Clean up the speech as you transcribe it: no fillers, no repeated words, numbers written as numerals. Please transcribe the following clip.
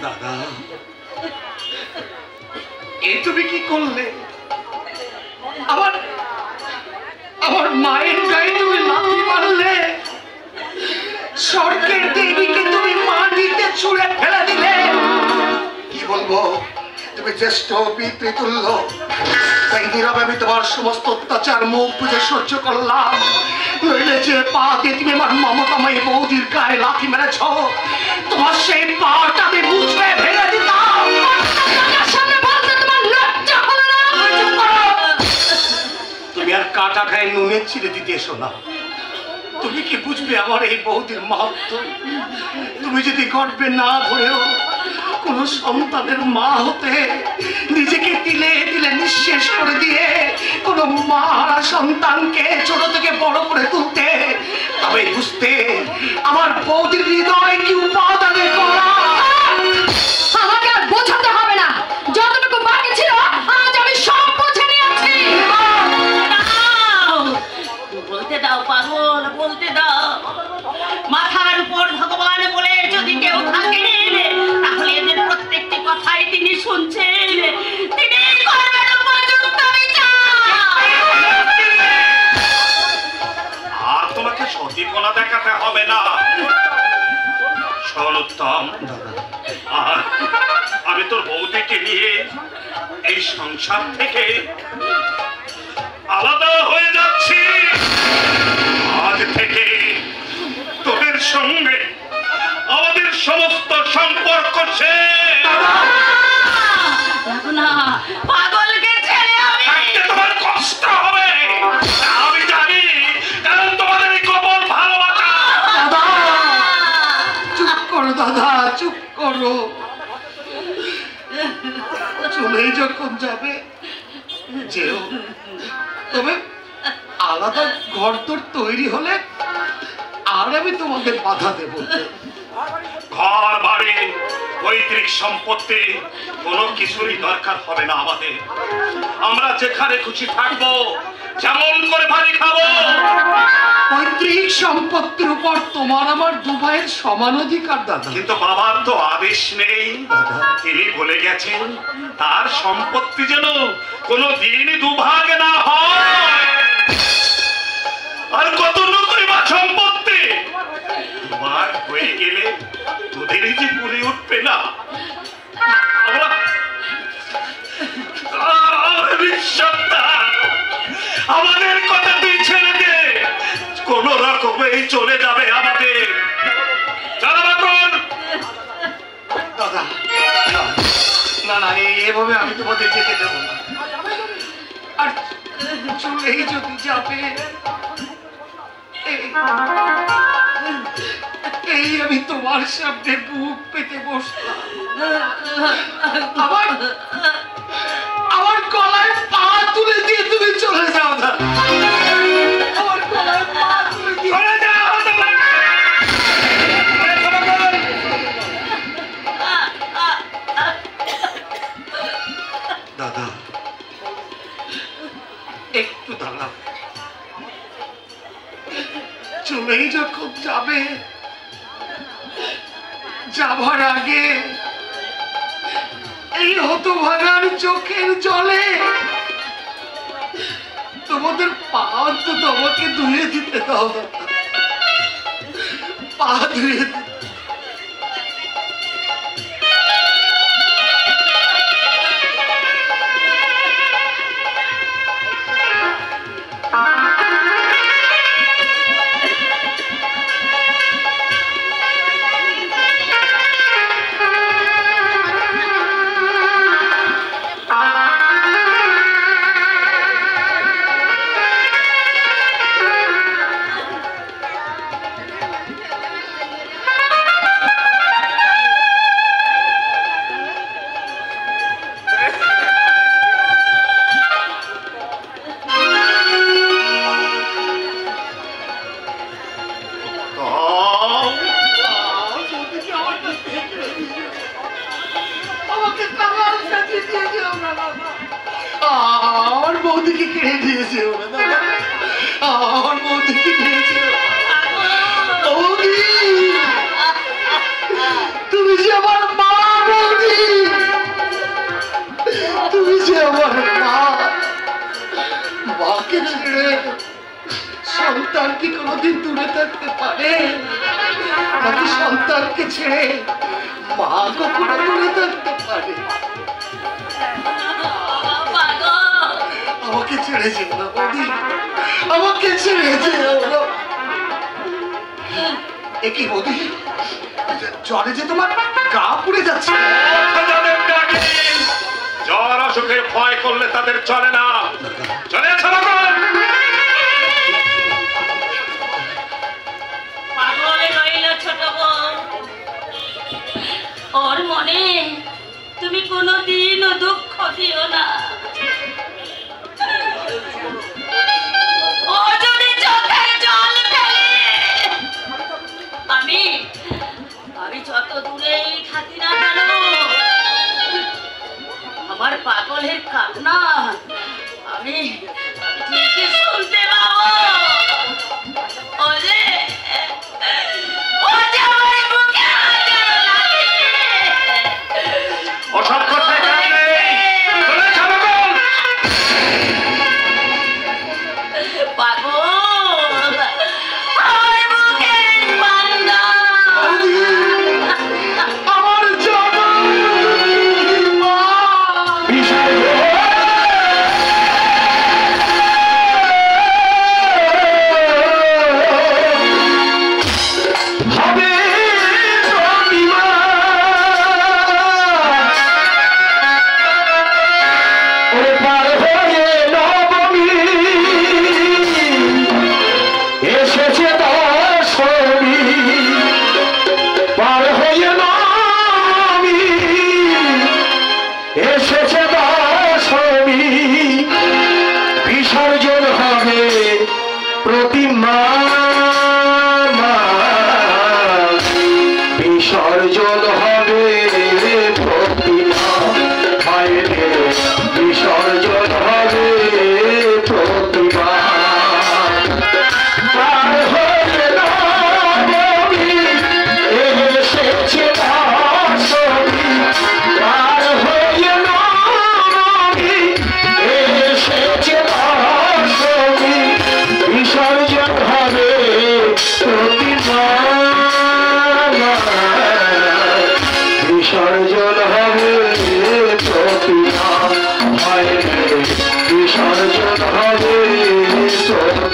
দাদা এ তুমি কি করলে? আমার আমার মায়ের গায়ে তুমি লাথি মারলে, স্বর্গের দেবীকে তুমি মাটিতে ছুঁড়ে ফেলে দিলে। কি বলবো, তুমি জ্যেষ্ঠ পিতৃতুল্য, তাই নীরবে আমি তোমার সমস্ত অত্যাচার মুখ বুঝে সহ্য করলাম। নইলে যে পা দিয়ে তুমি আমার মমতাময়ী বৌদির গায়ে লাথি মেরেছ, তোমার সেই পাটা আমি মুছড়ে ফেলে দিতাম। তুমি আর কাটা গায়ে নুনে ছিঁড়ে দিতে এসো না। তুমি কি বুঝবে আমার এই বৌদির মাহাত্ম? তুমি যদি গর্বে না ধরেও কোন সন্তানের মা হতে, নিজেকে তিলে তিলে নিঃশেষ করে দিয়ে কোন মা হারা সন্তানকে ছোট থেকে বড় করে তুলতে, তবে বুঝতে আমার বৌদির হৃদয় কি উপাদানে করা। আমাকে আর বোঝাতে হবে না, যতটুকু বাকি ছিল আজ আমি সব বুঝে নিয়েছি। বলতে দাও পাগল, বলতে দাও। মাথার উপর ভগবান বলে যদি কেউ থাকেন, তাহলে এদের প্রত্যেকটি কথাই তিনি শুনছেন। তিনি করবেন উপযুক্ত বিচার। আর তোমাকে সতীপনা দেখাতে হবে না। শোন উত্তম, আর আমি তোর বৌদিকে নিয়ে এই সংসার থেকে আলাদা হয়ে যাচ্ছি। আজ থেকে তোদের সঙ্গে আমাদের সমস্ত সম্পর্ক শেষ। না, পাগলকে ছেড়ে আমি তোমার কষ্ট হবে আমি জানি, কারণ তোমাদের এই গোপন ভালোবাসা। দাদা চুপ করো, দাদা চুপ করো। চলেই যখন যাবে যেও, তবে আলাদা ঘর তোর তৈরি হলে আর আমি তোমাদের বাধা দেব। ঘর বাড়ি পৈতৃক সম্পত্তি কোনো কিছুরই দরকার হবে না আমাদের। আমরা যেখানে খুশি থাকবো, যেমন করে বাড়ি খাবো। পৈতৃক সম্পত্তির উপর তোমার আমার দুভাইয়ের সমান অধিকার দাদা। কিন্তু বাবার তো আদেশ নেই। তিনি বলে গেছেন তার সম্পত্তি যেন কোনো দিনই দুভাগে না হয়। আর কত লোকই বা সম্পত্তি দুভাগ হয়ে গেলে তোদেরই যে পুরে উঠবে না। আমাদের কথা তুই ছেড়ে দে, কোন রকমেই চলে যাবে আমাদের। দাদা না না, এভাবে আমি তোমাদের যেতে দেবো না। আর চলেই যদি যাবে, এই আমি তোমার সামনে বুক পেতে বসলাম, আবার আমার গলায় পা তুলে দিয়ে তুমি চলে যাও না। আমার গলায় পা তুলে দিয়ে চলে যাও। দাদা একটু দাঁড়াও। চলেই যখন যাবে, যাবার আগে এই হতভাগার চোখের জলে তোমাদের পা তো তোমাকে ধুয়ে দিতে দাও, পা ধুয়ে দিতে। আমার বৌদিকে কেড়ে দিয়েছে ওরা দাদা, আমার বৌদিকে দিয়েছে। বৌদি তুমি যে আমার মা সন্তান কি কোনোদিন দূরে থাকতে পারে? নাকি সন্তানকে ছেড়ে মা কখনো দূরে থাকতে পারে? আমাকে ছেড়ে যেও না বৌদি, আমাকে ছেড়ে যেও না। একই বৌদি, জ্বরে যে তোমার গা পুড়ে যাচ্ছে। জ্বর অসুখের ভয় করলে তাদের চলে না। চলে পাগলে রইল ছোট বোন, ওর মনে তুমি কোনোদিনও দুঃখ দিও না। ও যদি চোখের জল ফেলে, আমি যত দূরেই থাকি না কেন, আমার পাগলের কান্না আমি ঠিকই শুনতে পাবো। ওরে আমার বুকে ওসব কথায় কাজ নেই। চলে পাগল আমার বুকের বান্দা, আমার বিসর্জন হবে প্রতিমা, বিসর্জন হবে প্রতিমা, মায়ের বিসর্জন হবে প্রতিমা। পার হয়ে নবমী এসেছে দশমী, পার হয়ে নবমী এসেছে দশমী, বিসর্জন হবে প্রতিমা, বিসর্জন হবে প্রতিমা, বিসর্জন হবে প্রতিমা।